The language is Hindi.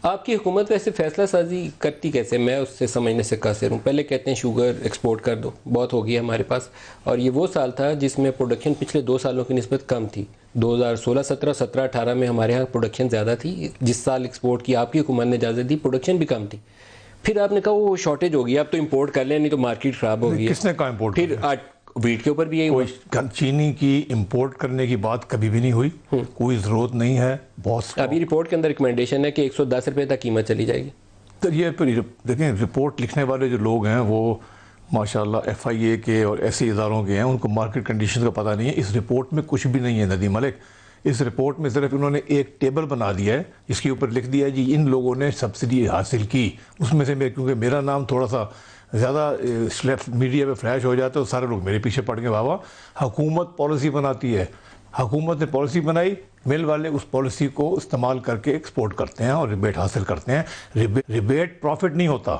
आपकी हुकूमत वैसे फैसला साजी करती कैसे, मैं उससे समझने से कासिर हूँ। पहले कहते हैं शुगर एक्सपोर्ट कर दो, बहुत हो गई हमारे पास, और ये वो साल था जिसमें प्रोडक्शन पिछले 2 सालों की निस्बत कम थी। 2016, 17, 17, 18 में हमारे यहाँ प्रोडक्शन ज़्यादा थी। जिस साल एक्सपोर्ट की आपकी हुकूमत ने इजाज़त दी, प्रोडक्शन भी कम थी। फिर आपने कहा वो शॉर्टेज हो गई, अब तो इम्पोर्ट कर लें, नहीं तो मार्केट ख़राब हो गई है। किसने कहा इम्पोर्ट? फिर वीट के ऊपर भी यही हुआ। कोई चीनी की इंपोर्ट करने की बात कभी भी नहीं हुई, कोई ज़रूरत नहीं है। बहुत अभी रिपोर्ट के अंदर रिकमेंडेशन है कि 110 रुपये तक कीमत चली जाएगी। तो ये फिर देखें, रिपोर्ट लिखने वाले जो लोग हैं वो माशाल्लाह FIA के और ऐसे इदारों के हैं, उनको मार्केट कंडीशन का पता नहीं है। इस रिपोर्ट में कुछ भी नहीं है नदीम मलिक। इस रिपोर्ट में सिर्फ इन्होंने एक टेबल बना दिया है, इसके ऊपर लिख दिया है जी इन लोगों ने सब्सिडी हासिल की। उसमें से मैं, क्योंकि मेरा नाम थोड़ा सा ज़्यादा मीडिया में फ्लैश हो जाता है तो सारे लोग मेरे पीछे पड़ गए। बाबा, हुकूमत पॉलिसी बनाती है, हुकूमत ने पॉलिसी बनाई, मिल वाले उस पॉलिसी को इस्तेमाल करके एक्सपोर्ट करते हैं और रिबेट हासिल करते हैं। रिबेट प्रॉफिट नहीं होता।